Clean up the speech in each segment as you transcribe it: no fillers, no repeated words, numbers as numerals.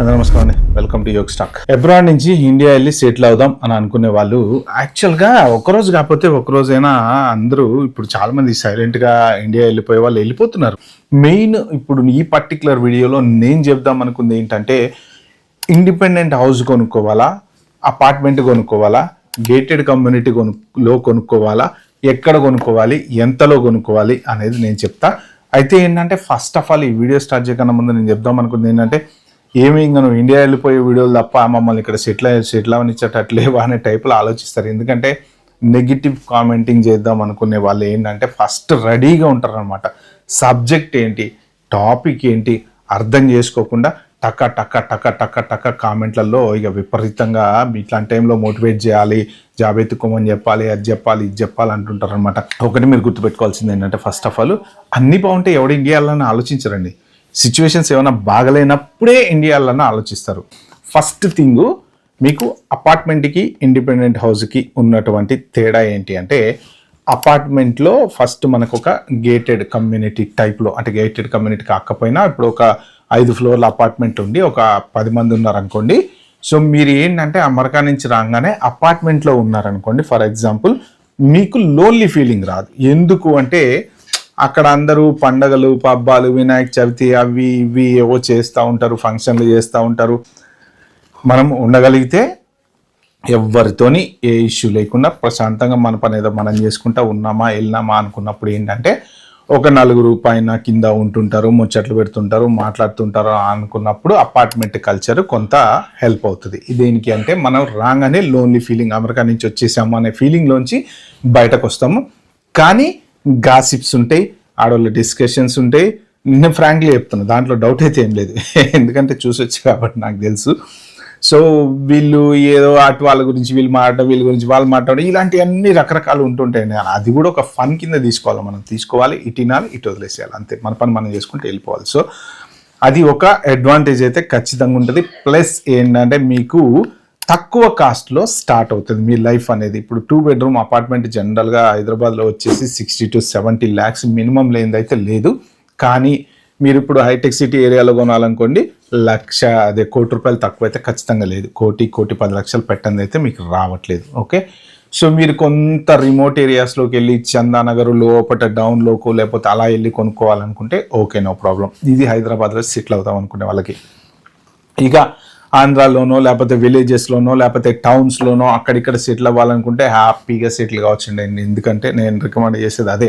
నమస్కారం అండి, welcome to యోగ్ స్టాక్. అబ్రాడ్ నుంచి ఇండియా వెళ్ళి సెటిల్ అవుదాం అని అనుకునే వాళ్ళు యాక్చువల్గా ఒకరోజు కాకపోతే ఒకరోజైనా అందరూ ఇప్పుడు చాలా మంది సైలెంట్గా ఇండియా వెళ్ళిపోయే వాళ్ళు వెళ్ళిపోతున్నారు. మెయిన్ ఇప్పుడు ఈ పర్టికులర్ వీడియోలో నేను చెప్దాం అనుకుంది ఏంటంటే, ఇండిపెండెంట్ హౌస్ కొనుక్కోవాలా, అపార్ట్మెంట్ కొనుక్కోవాలా, గేటెడ్ కమ్యూనిటీ కొనుక్కోవాలా, ఎక్కడ కొనుక్కోవాలి, ఎంతలో కొనుక్కోవాలి అనేది నేను చెప్తా. అయితే ఏంటంటే, ఫస్ట్ ఆఫ్ ఆల్ ఈ వీడియో స్టార్ట్ చేయకుండా ముందు నేను చెప్దాం అనుకుంది ఏంటంటే, ఏమి ఇంకా నువ్వు ఇండియా వెళ్ళిపోయే వీడియోలు తప్ప మమ్మల్ని ఇక్కడ సెటిల్ అవనిచ్చేటట్లేవా అనే టైప్లో ఆలోచిస్తారు. ఎందుకంటే నెగిటివ్ కామెంటింగ్ చేద్దాం అనుకునే వాళ్ళు ఏంటంటే ఫస్ట్ రెడీగా ఉంటారనమాట. సబ్జెక్ట్ ఏంటి, టాపిక్ ఏంటి అర్థం చేసుకోకుండా టక్క టక్క టక్క టక్క టక్క కామెంట్లలో ఇక విపరీతంగా ఇట్లాంటి టైంలో మోటివేట్ చేయాలి, జాబ్ ఎత్తుకోమని చెప్పాలి, అది చెప్పాలి, ఇది చెప్పాలి అంటుంటారు అనమాట. ఒకటి మీరు గుర్తుపెట్టుకోవాల్సింది ఏంటంటే, ఫస్ట్ ఆఫ్ ఆల్ అన్ని బాగుంటే ఎవడు ఇండియా వెళ్ళాలని ఆలోచించరండి. సిచ్యువేషన్స్ ఏమైనా బాగలేనప్పుడే ఇండియాలోనే ఆలోచిస్తారు. ఫస్ట్ థింగ్, మీకు అపార్ట్మెంట్కి ఇండిపెండెంట్ హౌస్కి ఉన్నటువంటి తేడా ఏంటి అంటే, అపార్ట్మెంట్లో ఫస్ట్ మనకు ఒక గేటెడ్ కమ్యూనిటీ టైప్లో, అంటే గేటెడ్ కమ్యూనిటీ కాకపోయినా ఇప్పుడు ఒక 5 ఫ్లోర్ల అపార్ట్మెంట్ ఉండి ఒక 10 మంది ఉన్నారనుకోండి. సో మీరు ఏంటంటే అమెరికా నుంచి రాగానే అపార్ట్మెంట్లో ఉన్నారనుకోండి, ఫర్ ఎగ్జాంపుల్, మీకు లోన్లీ ఫీలింగ్ రాదు. ఎందుకు అంటే అక్కడ అందరూ పండగలు, పబ్బాలు, వినాయక చవితి అవి ఇవి ఏవో చేస్తూ ఉంటారు, ఫంక్షన్లు చేస్తూ ఉంటారు. మనం ఉండగలిగితే ఎవరితోని ఏ ఇష్యూ లేకుండా ప్రశాంతంగా మన పని ఏదో మనం చేసుకుంటా ఉన్నామా వెళ్ళినామా అనుకున్నప్పుడు ఏంటంటే ఒక 4 పైన కింద ఉంటుంటారు, ముచ్చట్లు పెడుతుంటారు, మాట్లాడుతుంటారు అనుకున్నప్పుడు అపార్ట్మెంట్ కల్చర్ కొంత హెల్ప్ అవుతుంది. దేనికి అంటే మనం రాగానే లోన్లీ ఫీలింగ్, అమెరికా నుంచి వచ్చేసాము అనే ఫీలింగ్లోంచి బయటకు వస్తాము. కానీ గాసిప్స్ ఉంటాయి, ఆడవాళ్ళ డిస్కషన్స్ ఉంటాయి. నేను ఫ్రాంక్లీ చెప్తున్నా, దాంట్లో డౌట్ అయితే ఏం లేదు, ఎందుకంటే చూసొచ్చు కాబట్టి నాకు తెలుసు. సో వీళ్ళు ఏదో అటు వాళ్ళ గురించి వీళ్ళు మాట్లాడడం, వీళ్ళ గురించి వాళ్ళు మాట్లాడడం, ఇలాంటివన్నీ రకరకాలు ఉంటుంటాయి. అది కూడా ఒక ఫన్ కింద తీసుకోవాలి, మనం తీసుకోవాలి, ఇటు వినాలి, ఇటు వదిలేసేయాలి, అంతే. మన పని మనం చేసుకుంటూ వెళ్ళిపోవాలి. సో అది ఒక అడ్వాంటేజ్ అయితే ఖచ్చితంగా ఉంటుంది. ప్లస్ ఏంటంటే మీకు తక్కువ కాస్ట్లో స్టార్ట్ అవుతుంది మీ లైఫ్ అనేది. ఇప్పుడు 2 బెడ్రూమ్ అపార్ట్మెంట్ జనరల్గా హైదరాబాద్లో వచ్చేసి 60 to 70 lakhs మినిమం లేనిదైతే లేదు. కానీ మీరు ఇప్పుడు హైటెక్ సిటీ ఏరియాలో కొనాలనుకోండి, ₹1,00,000 కోటి రూపాయలు తక్కువైతే ఖచ్చితంగా లేదు. కోటి 10 లక్షలు పెట్టండి అయితే మీకు రావట్లేదు. ఓకే, సో మీరు కొంత రిమోట్ ఏరియాస్లోకి వెళ్ళి చందానగర్ లోపల డౌన్లోకో లేకపోతే అలా వెళ్ళి కొనుక్కోవాలనుకుంటే ఓకే, నో ప్రాబ్లం. ఇది హైదరాబాద్లో సెటిల్ అవుతాం అనుకునే వాళ్ళకి. ఇక ఆంధ్రాలోనో లేకపోతే విలేజెస్లోనో లేకపోతే టౌన్స్లోనో అక్కడిక్కడ సెటిల్ అవ్వాలనుకుంటే హ్యాపీగా సెటిల్ కావచ్చండి. ఎందుకంటే నేను రికమెండ్ చేసేది అదే.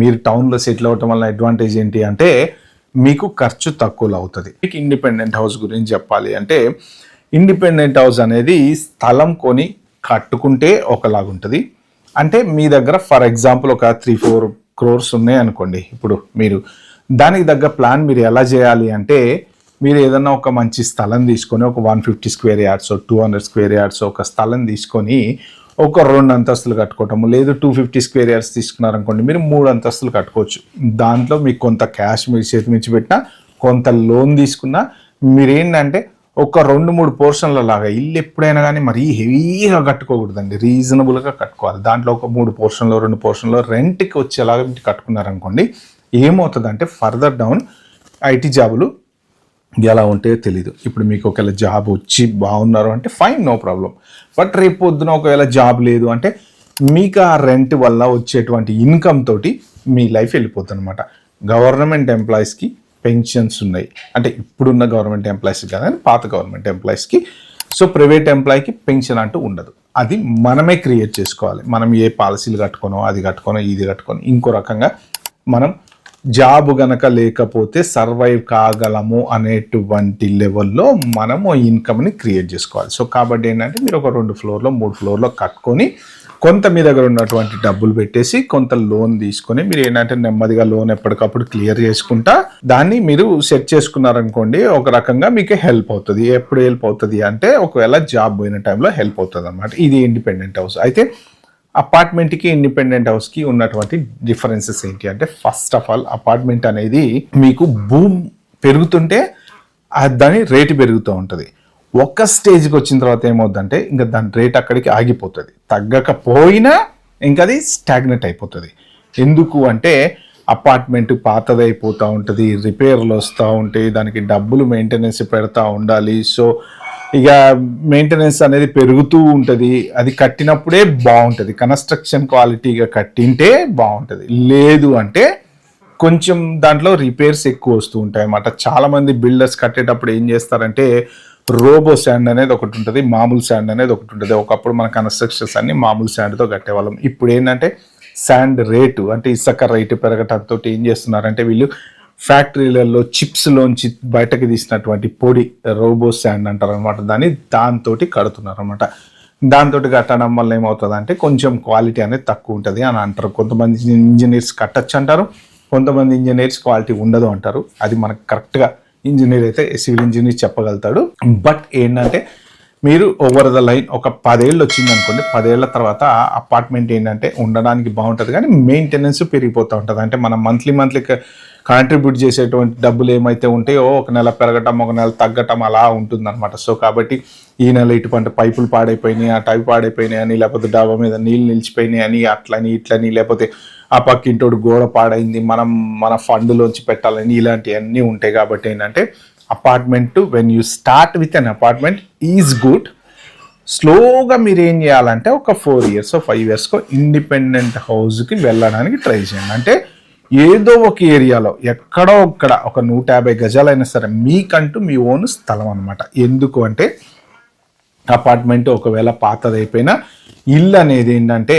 మీరు టౌన్లో సెటిల్ అవ్వటం వల్ల అడ్వాంటేజ్ ఏంటి అంటే మీకు ఖర్చు తక్కువలో అవుతుంది. మీకు ఇండిపెండెంట్ హౌస్ గురించి చెప్పాలి అంటే, ఇండిపెండెంట్ హౌస్ అనేది స్థలం కొని కట్టుకుంటే ఒకలాగుంటుంది. అంటే మీ దగ్గర ఫర్ ఎగ్జాంపుల్ ఒక 3-4 crores ఉన్నాయి అనుకోండి. ఇప్పుడు మీరు దానికి తగ్గ ప్లాన్ మీరు ఎలా చేయాలి అంటే, మీరు ఏదన్నా ఒక మంచి స్థలం తీసుకొని ఒక 150 square yards 200 square yards ఒక స్థలం తీసుకొని ఒక 2 అంతస్తులు కట్టుకోవటము, లేదు 250 square yards తీసుకున్నారనుకోండి, మీరు 3 అంతస్తులు కట్టుకోవచ్చు. దాంట్లో మీకు కొంత క్యాష్ మీరు చేతి నుంచి పెట్టినా, కొంత లోన్ తీసుకున్నా, మీరేంటంటే ఒక 2-3 పోర్షన్ల లాగా ఇల్లు ఎప్పుడైనా కానీ మరీ హెవీగా కట్టుకోకూడదండి, రీజనబుల్గా కట్టుకోవాలి. దాంట్లో ఒక 3 పోర్షన్లో 2 పోర్షన్లో రెంట్కి వచ్చేలాగా మీరు కట్టుకున్నారనుకోండి, ఏమవుతుందంటే ఫర్దర్ డౌన్ ఐటీ జాబులు ఎలా ఉంటే తెలీదు. ఇప్పుడు మీకు ఒకవేళ జాబ్ వచ్చి బాగున్నారు అంటే ఫైన్, నో ప్రాబ్లం. బట్ రేపు పొద్దున ఒకవేళ జాబ్ లేదు అంటే మీకు ఆ రెంట్ వల్ల వచ్చేటువంటి ఇన్కమ్ తోటి మీ లైఫ్ వెళ్ళిపోతుంది అనమాట. గవర్నమెంట్ ఎంప్లాయీస్కి పెన్షన్స్ ఉన్నాయి, అంటే ఇప్పుడున్న గవర్నమెంట్ ఎంప్లాయీస్ కాదని పాత గవర్నమెంట్ ఎంప్లాయీస్కి. సో ప్రైవేట్ ఎంప్లాయీకి పెన్షన్ అంటూ ఉండదు. అది మనమే క్రియేట్ చేసుకోవాలి. మనం ఏ పాలసీలు కట్టుకోనో, అది కట్టుకోనో, ఇది కట్టుకోనో, ఇంకో రకంగా మనం జాబ్ గనక లేకపోతే సర్వైవ్ కాగలము అనేటువంటి లెవెల్లో మనము ఇన్కమ్ని క్రియేట్ చేసుకోవాలి. సో కాబట్టి ఏంటంటే మీరు ఒక 2 ఫ్లోర్లో 3 ఫ్లోర్లో కట్టుకొని కొంత మీ దగ్గర ఉన్నటువంటి డబ్బులు పెట్టేసి కొంత లోన్ తీసుకొని మీరు ఏంటంటే నెమ్మదిగా లోన్ ఎప్పటికప్పుడు క్లియర్ చేసుకుంటా దాన్ని మీరు సెట్ చేసుకున్నారనుకోండి, ఒక రకంగా మీకు హెల్ప్ అవుతుంది. ఎప్పుడు హెల్ప్ అవుతుంది అంటే ఒకవేళ జాబ్ పోయిన టైంలో హెల్ప్ అవుతుంది అనమాట. ఇది ఇండిపెండెంట్ హౌస్. అయితే అపార్ట్మెంట్కి ఇండిపెండెంట్ హౌస్కి ఉన్నటువంటి డిఫరెన్సెస్ ఏంటి అంటే, ఫస్ట్ ఆఫ్ ఆల్ అపార్ట్మెంట్ అనేది మీకు భూమి పెరుగుతుంటే దాని రేటు పెరుగుతూ ఉంటుంది. ఒక్క స్టేజ్కి వచ్చిన తర్వాత ఏమవుతుందంటే ఇంకా దాని రేట్ అక్కడికి ఆగిపోతుంది, తగ్గకపోయినా ఇంకా అది స్టాగ్నెట్ అయిపోతుంది. ఎందుకు అంటే అపార్ట్మెంట్ పాతదైపోతూ ఉంటుంది, రిపేర్లు వస్తూ ఉంటాయి, దానికి డబ్బులు మెయింటెనెన్స్ పెడతా ఉండాలి. సో ఇక మెయింటెనెన్స్ అనేది పెరుగుతూ ఉంటుంది. అది కట్టినప్పుడే బాగుంటుంది, కన్స్ట్రక్షన్ క్వాలిటీగా కట్టింటే బాగుంటుంది. లేదు అంటే కొంచెం దాంట్లో రిపేర్స్ ఎక్కువ వస్తూ ఉంటాయి అన్నమాట. చాలామంది బిల్డర్స్ కట్టేటప్పుడు ఏం చేస్తారంటే రోబో శాండ్ అనేది ఒకటి ఉంటుంది, మామూలు శాండ్ అనేది ఒకటి ఉంటుంది. ఒకప్పుడు మన కన్స్ట్రక్షన్స్ అన్ని మామూలు శాండ్తో కట్టేవాళ్ళం. ఇప్పుడు ఏంటంటే శాండ్ రేటు అంటే ఇసుక రేటు పెరగటంతో ఏం చేస్తున్నారంటే వీళ్ళు ఫ్యాక్టరీలలో చిప్స్లోంచి బయటకు తీసినటువంటి పొడి రోబో శాండ్ అంటారు అనమాట, దాంతో కడుతున్నారు అనమాట. దాంతో కట్టడం వల్ల ఏమవుతుంది అంటే కొంచెం క్వాలిటీ అనేది తక్కువ ఉంటుంది అని అంటారు. కొంతమంది ఇంజనీర్స్ కట్టచ్చు అంటారు, కొంతమంది ఇంజనీర్స్ క్వాలిటీ ఉండదు అంటారు. అది మనకు కరెక్ట్గా ఇంజనీర్ అయితే సివిల్ ఇంజనీర్ చెప్పగలుగుతాడు. బట్ ఏంటంటే మీరు ఓవర్ ద లైన్ ఒక 10 ఏళ్ళు వచ్చింది అనుకోండి, 10 ఏళ్ల తర్వాత అపార్ట్మెంట్ ఏంటంటే ఉండడానికి బాగుంటుంది కానీ మెయింటెనెన్స్ పెరిగిపోతూ ఉంటుంది. అంటే మనం మంత్లీ కాంట్రిబ్యూట్ చేసేటువంటి డబ్బులు ఏమైతే ఉంటాయో ఒక నెల పెరగటం ఒక నెల తగ్గటం అలా ఉంటుందన్నమాట. సో కాబట్టి ఈ నెల ఇటువంటి పైపులు పాడైపోయినాయి, ఆ టైప్ పాడైపోయినాయి అని, లేకపోతే డాబా మీద నీళ్ళు నిలిచిపోయినాయి అని, అట్లని ఇట్లని, లేకపోతే ఆ పక్కింటోడు గోడ పాడైంది మన ఫండ్లోంచి పెట్టాలని, ఇలాంటివన్నీ ఉంటాయి. కాబట్టి ఏంటంటే apartment when you start with an apartment is good. స్లోగా మీరు ఏం చేయాలంటే ఒక 4 years 5 years ఇండిపెండెంట్ హౌస్కి వెళ్ళడానికి ట్రై చేయండి. అంటే ఏదో ఒక ఏరియాలో ఎక్కడో ఒక్కడ ఒక 150 గజాలైనా సరే మీకంటూ మీ ఓన్ స్థలం అనమాట. ఎందుకు అంటే అపార్ట్మెంట్ ఒకవేళ పాతదైపోయినా ఇల్లు అనేది ఏంటంటే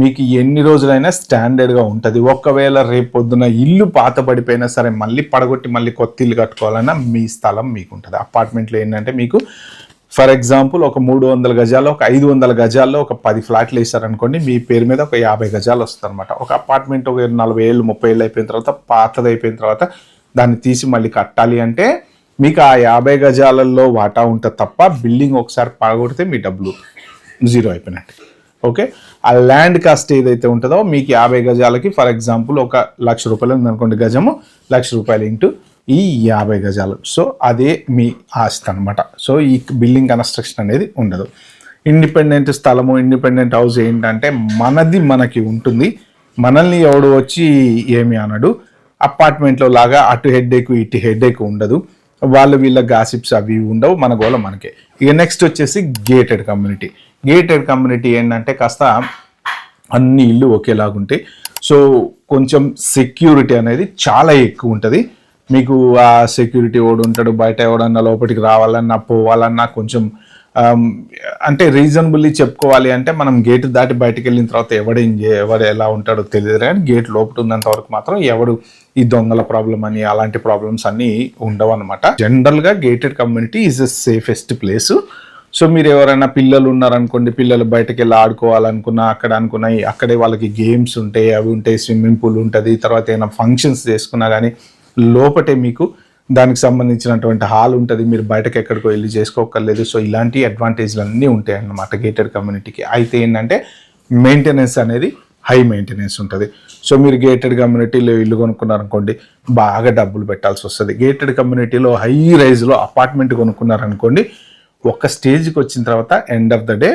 మీకు ఎన్ని రోజులైనా స్టాండర్డ్గా ఉంటుంది. ఒకవేళ రేపు పొద్దున ఇల్లు పాత పడిపోయినా సరే మళ్ళీ పడగొట్టి మళ్ళీ కొత్త ఇల్లు కట్టుకోవాలన్నా మీ స్థలం మీకు ఉంటుంది. అపార్ట్మెంట్లో ఏంటంటే మీకు ఫర్ ఎగ్జాంపుల్ ఒక 300 గజాల్లో ఒక 500 గజాల్లో ఒక 10 ఫ్లాట్లు వేసారనుకోండి, మీ పేరు మీద ఒక 50 గజాలు వస్తుంది అనమాట. ఒక అపార్ట్మెంట్ ఒక 40 ఏళ్ళు 30 ఏళ్ళు అయిపోయిన తర్వాత పాతది అయిపోయిన తర్వాత దాన్ని తీసి మళ్ళీ కట్టాలి అంటే మీకు ఆ 50 గజాలలో వాటా ఉంటుంది తప్ప బిల్డింగ్ ఒకసారి పడగొడితే మీ డబ్బులు జీరో అయిపోయినట్టు. ఓకే, ఆ ల్యాండ్ కాస్ట్ ఏదైతే ఉంటుందో మీకు 50 గజాలకి ఫర్ ఎగ్జాంపుల్ ఒక 1,00,000 రూపాయలు ఉందనుకోండి, గజము 1,00,000 రూపాయలు ఇంటూ ఈ 50 గజాలు. సో అదే మీ ఆస్తి అనమాట. సో ఈ బిల్డింగ్ కన్స్ట్రక్షన్ అనేది ఉండదు. ఇండిపెండెంట్ స్థలము ఇండిపెండెంట్ హౌస్ ఏంటంటే మనది మనకి ఉంటుంది, మనల్ని ఎవడు వచ్చి ఏమి అనడు. అపార్ట్మెంట్లో లాగా అటు హెడ్ఏక్ ఇటు హెడ్ఏక్ ఉండదు, వీళ్ళ గాసిప్స్ అవి ఉండవు, మన గోల మనకే. ఇక నెక్స్ట్ వచ్చేసి గేటెడ్ కమ్యూనిటీ. గేటెడ్ కమ్యూనిటీ ఏంటంటే కాస్త అన్ని ఇల్లు ఒకేలాగుంటాయి. సో కొంచెం సెక్యూరిటీ అనేది చాలా ఎక్కువ ఉంటుంది. మీకు ఆ సెక్యూరిటీ ఓడు ఉంటాడు, బయట ఎవడన్నా లోపలికి రావాలన్నా పోవాలన్నా కొంచెం అంటే రీజనబుల్లీ చెప్పుకోవాలి అంటే మనం గేట్ దాటి బయటకు వెళ్ళిన తర్వాత ఎవడు ఎలా ఉంటాడో తెలియదు కానీ గేట్ లోపల ఉన్నంత వరకు మాత్రం ఎవడు ఈ దొంగల ప్రాబ్లం అని అలాంటి ప్రాబ్లమ్స్ అన్నీ ఉండవు అనమాట. జనరల్గా gated community is the safest place. So మీరు ఎవరైనా పిల్లలు ఉన్నారనుకోండి, పిల్లలు బయటకు వెళ్ళి ఆడుకోవాలనుకున్నా అక్కడే వాళ్ళకి గేమ్స్ ఉంటాయి, అవి ఉంటాయి, స్విమ్మింగ్ పూల్ ఉంటుంది. తర్వాత ఏమైనా ఫంక్షన్స్ చేసుకున్నా కానీ లోపటే మీకు దానికి సంబంధించినటువంటి హాల్ ఉంటుంది, మీరు బయటకు ఎక్కడికో వెళ్ళి చేసుకోకర్లేదు. సో ఇలాంటి అడ్వాంటేజ్లు అన్నీ ఉంటాయి అన్నమాట గేటెడ్ కమ్యూనిటీకి. అయితే ఏంటంటే మెయింటెనెన్స్ అనేది హై మెయింటెనెన్స్ ఉంటుంది. సో మీరు గేటెడ్ కమ్యూనిటీలో ఇల్లు కొనుక్కున్నారనుకోండి బాగా డబ్బులు పెట్టాల్సి వస్తుంది. గేటెడ్ కమ్యూనిటీలో హై రైజ్లో అపార్ట్మెంట్ కొనుక్కున్నారనుకోండి, ఒక స్టేజ్కి వచ్చిన తర్వాత ఎండ్ ఆఫ్ ద డే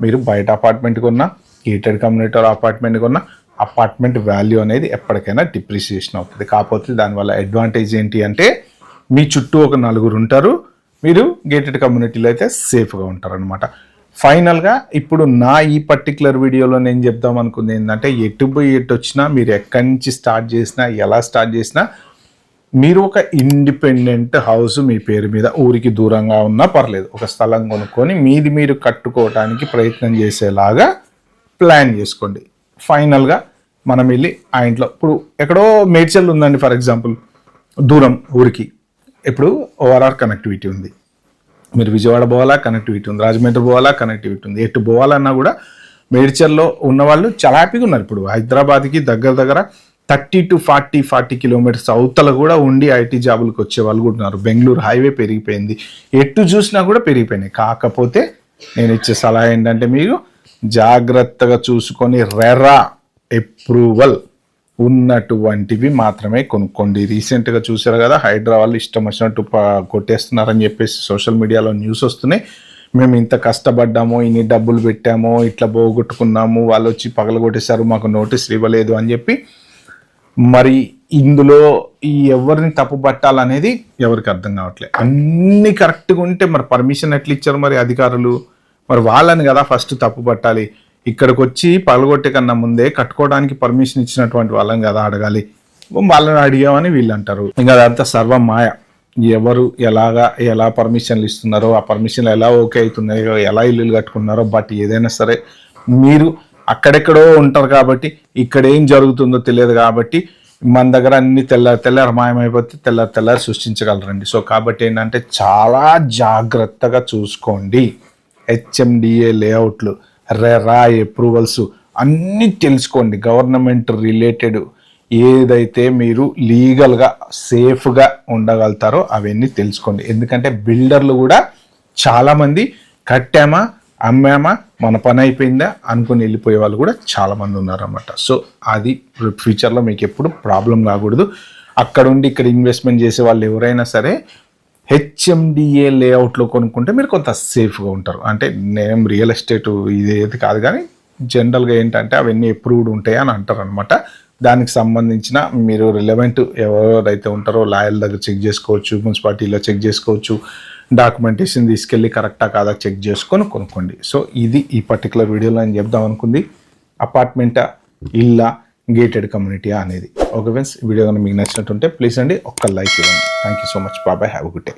మీరు బయట అపార్ట్మెంట్ కొన్నా గేటెడ్ కమ్యూనిటీలో అపార్ట్మెంట్ కొన్నా అపార్ట్మెంట్ వాల్యూ అనేది ఎప్పటికైనా డిప్రిసియేషన్ అవుతుంది. కాకపోతే దానివల్ల అడ్వాంటేజ్ ఏంటి అంటే మీ చుట్టూ ఒక 4 ఉంటారు, మీరు గేటెడ్ కమ్యూనిటీలో అయితే సేఫ్గా ఉంటారు అనమాట. ఫైనల్గా ఇప్పుడు నా ఈ పర్టికులర్ వీడియోలో నేను చెప్దాం అనుకుంది ఏంటంటే ఎటు వచ్చినా మీరు ఎక్కడి నుంచి స్టార్ట్ చేసినా ఎలా స్టార్ట్ చేసినా మీరు ఒక ఇండిపెండెంట్ హౌస్ మీ పేరు మీద ఊరికి దూరంగా ఉన్నా పర్లేదు ఒక స్థలం కొనుక్కొని మీది మీరు కట్టుకోవడానికి ప్రయత్నం చేసేలాగా ప్లాన్ చేసుకోండి. ఫైనల్గా మనం వెళ్ళి ఆ ఇంట్లో ఇప్పుడు ఎక్కడో మేడ్చల్ ఉందండి ఫర్ ఎగ్జాంపుల్, దూరం ఊరికి, ఇప్పుడు ఓఆర్ఆర్ కనెక్టివిటీ ఉంది, మీరు విజయవాడ పోవాలా కనెక్టివిటీ ఉంది, రాజమండ్రి పోవాలా కనెక్టివిటీ ఉంది, ఎటు పోవాలన్నా కూడా మేడ్చల్లో ఉన్నవాళ్ళు చాలా హ్యాపీగా ఉన్నారు. ఇప్పుడు హైదరాబాద్కి దగ్గర 30 to 40 కిలోమీటర్స్ అవతల కూడా ఉండి ఐటీ జాబులకు వచ్చే వాళ్ళు కూడా ఉన్నారు. బెంగళూరు హైవే పెరిగిపోయింది, ఎటు చూసినా కూడా పెరిగిపోయినాయి. కాకపోతే నేను ఇచ్చే సలహా ఏంటంటే మీరు జాగ్రత్తగా చూసుకొని రెరా అప్రూవల్ ఉన్నటువంటివి మాత్రమే కొనుక్కోండి. రీసెంట్గా చూసారు కదా హైదరాబాద్ ఇష్టం వచ్చినట్టు కొట్టేస్తున్నారని చెప్పేసి సోషల్ మీడియాలో న్యూస్ వస్తున్నాయి. మేము ఇంత కష్టపడ్డాము, ఇన్ని డబ్బులు పెట్టాము, ఇట్లా పోగొట్టుకున్నాము, వాళ్ళు వచ్చి పగలగొట్టేశారు, మాకు నోటీసులు ఇవ్వలేదు అని చెప్పి మరి ఇందులో ఈ ఎవరిని తప్పు పట్టాలనేది ఎవరికి అర్థం కావట్లేదు. అన్ని కరెక్ట్గా ఉంటే మరి పర్మిషన్ ఎట్లా ఇచ్చారు మరి అధికారులు? మరి వాళ్ళని కదా ఫస్ట్ తప్పు పట్టాలి. ఇక్కడికి వచ్చి పగలగొట్టే కన్నా ముందే కట్టుకోవడానికి పర్మిషన్ ఇచ్చినటువంటి వాళ్ళని కదా అడగాలి. వాళ్ళని అడిగామని వీళ్ళు అంటారు. ఇంకా అదంతా సర్వం మాయ. ఎవరు ఎలా పర్మిషన్లు ఇస్తున్నారో, ఆ పర్మిషన్లు ఎలా ఓకే అవుతున్నాయో, ఎలా ఇల్లులు కట్టుకున్నారో, బట్ ఏదైనా సరే మీరు అక్కడెక్కడో ఉంటారు కాబట్టి ఇక్కడ ఏం జరుగుతుందో తెలియదు కాబట్టి మన దగ్గర అన్ని తెల్లారి మాయమైపోతే తెల్లారి సృష్టించగలరండి. సో కాబట్టి ఏంటంటే చాలా జాగ్రత్తగా చూసుకోండి. హెచ్ఎండిఏ లేఅవుట్లు, రెరా అప్రూవల్స్ అన్నీ తెలుసుకోండి. గవర్నమెంట్ రిలేటెడ్ ఏదైతే మీరు లీగల్గా సేఫ్గా ఉండగలుగుతారో అవన్నీ తెలుసుకోండి. ఎందుకంటే బిల్డర్లు కూడా చాలామంది కట్టామా అమ్మామా మన పని అయిపోయిందా అనుకుని వెళ్ళిపోయే వాళ్ళు కూడా చాలామంది ఉన్నారన్నమాట. సో అది ఫ్యూచర్లో మీకు ఎప్పుడు ప్రాబ్లం కాకూడదు. అక్కడ ఉండి ఇక్కడ ఇన్వెస్ట్మెంట్ చేసే వాళ్ళు ఎవరైనా సరే హెచ్ఎండిఏ లేఅవుట్లో కొనుక్కుంటే మీరు కొంత సేఫ్గా ఉంటారు. అంటే నేను రియల్ ఎస్టేట్ ఇదేది కాదు కానీ జనరల్గా ఏంటంటే అవన్నీ అప్రూవ్డ్ ఉంటాయి అని అంటారు అనమాట. దానికి సంబంధించిన మీరు రిలవెంట్ ఎవరైతే ఉంటారో లాయర్ దగ్గర చెక్ చేసుకోవచ్చు, మున్సిపాలిటీలో చెక్ చేసుకోవచ్చు, డాక్యుమెంటేషన్ తీసుకెళ్ళి కరెక్టా కాదా చెక్ చేసుకొని కొనుక్కోండి. సో ఇది ఈ పర్టికులర్ వీడియోలో నేను చెప్దాం అనుకుంది. అపార్ట్మెంటా, ఇల్లా, గేటెడ్ కమ్యూనిటీయా అనేది. ఓకే ఫ్రెండ్స్, వీడియో కనుక మీకు నచ్చినట్టుంటే ప్లీజ్ అండి ఒక్క లైక్ ఇవ్వండి. Thank you so much. బాబాయ్, హ్యావ్ ఎ గుడ్ డే.